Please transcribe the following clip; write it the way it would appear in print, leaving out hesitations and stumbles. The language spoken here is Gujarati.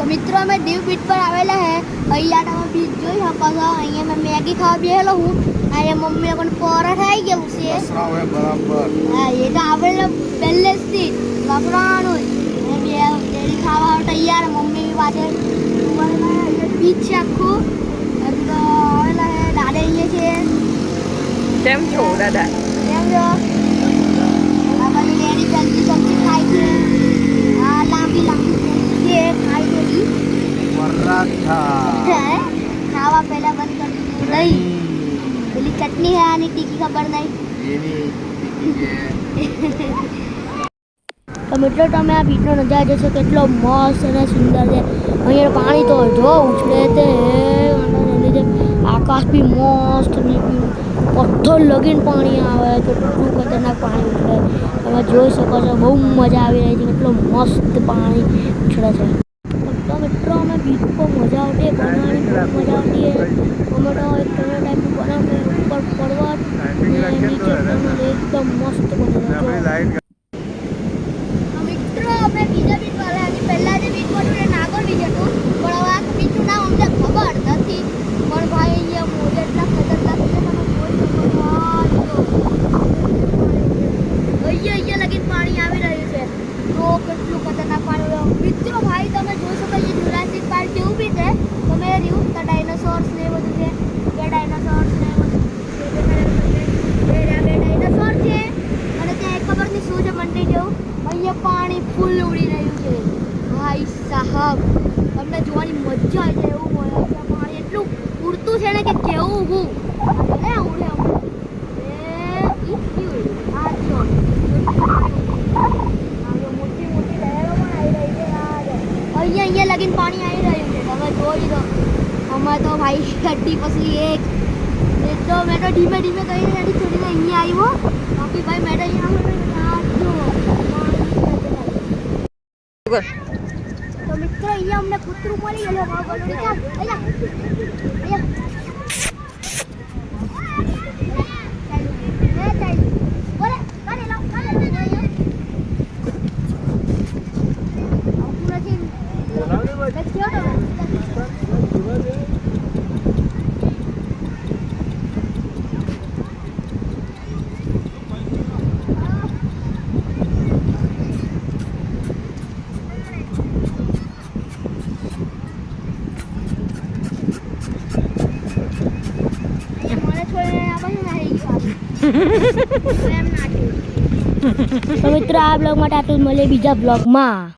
મિત્રો અમે દીવ બીચ પર આવેલા હે અહીંયા તમે બીચ જોઈ શકો છો અહીંયા મેં મેગી ખાવા બેહેલો હું અહીંયા મમ્મી લોકોને પરોઠા આવી ગયું છે બરાબર હા એ તો આપણે પહેલેથી વાપરવાનું જ બે ડેરી ખાવા તૈયાર મમ્મી વાજે બીચ છે આખું તો આવેલા હે દાદા અહીંયા છે કેમ છો દાદા કેમ છો આ બાજુ ડેરી જલ્દી સબ્જી ખાય છે આ લાંબી છે ખાઈ ગઈ પરાઠા ખાવા પહેલા બંધ કરી દીધું નહીં પેલી ચટણી હે આની તીખી ખબર નહીં એની ટીકી તો મિત્રો તમે આ બીચનો નજારો જોશો કેટલો મસ્ત અને સુંદર છે અહીંયા પાણી તો જો ઉછળે તે આકાશ બી મસ્ત પથ્થર લગીને પાણી આવે કેટલું ખતરનાક પાણી ઉછળે તમે જોઈ શકો છો બહુ મજા આવી રહી છે કેટલો મસ્ત પાણી ઉછળે છે તો મિત્રો અમે બીચ પર મજા આવતી બનાવવાની ખૂબ મજા આવતી અમે તો એક ટાઈપનું બનાવતા ઉપર પર્વત નીચે એકદમ મસ્ત બને મિત્રો આપણે બીજા બીચ પર આવ્યા પહેલા જે બીચ પર નાગર બીચ હતું પણ હવે આ બીચનું નામ અમને ખબર નથી પણ ભાઈ અહીંયા મોજા એટલા ખતરનાક છે તમે જોઈ શકો છો અહીંયા લગીને પાણી આવી રહ્યું છે તો કેટલું ખતરનાક પાણી મિત્રો ભાઈ તમે જોઈ શકો છો જુરાસિક પાર્ક જેવું બી છે તમે રહ્યું તો ડાયનોસોર્સ ને બધું છે બે ડાયનોસોર્સ ને બધું બે ડાયનોસોર છે અને ત્યાં ખબર નહીં શું છે મંડી જેવું અહીંયા પાણી ફૂલ ઉડી રહ્યું છે ભાઈ સાહેબ તમને જોવાની મજા આવી જાય એવું મળે ત્યાં પાણી એટલું ઉડતું છે ને કે કેવું હું ઉડે ઉડે મોટી મોટી લહેરો પણ આવી રહી છે અહીંયા લગીને પાણી આવી રહ્યું છે તમે જોઈ લો અમારે તો ભાઈ ગड्डी પછી એક તો મેં તો ધીમે ધીમે કરીને ગાડી છોડીને અહીંયા આવ્યો બાકી ભાઈ મેં તો અહીંયા તો મિત્રો અહીંયા અમને કૂતરું મળી ગયેલું અહીંયા તો મિત્રો આ બ્લોગ માટે આટલું મળે બીજા બ્લોગમાં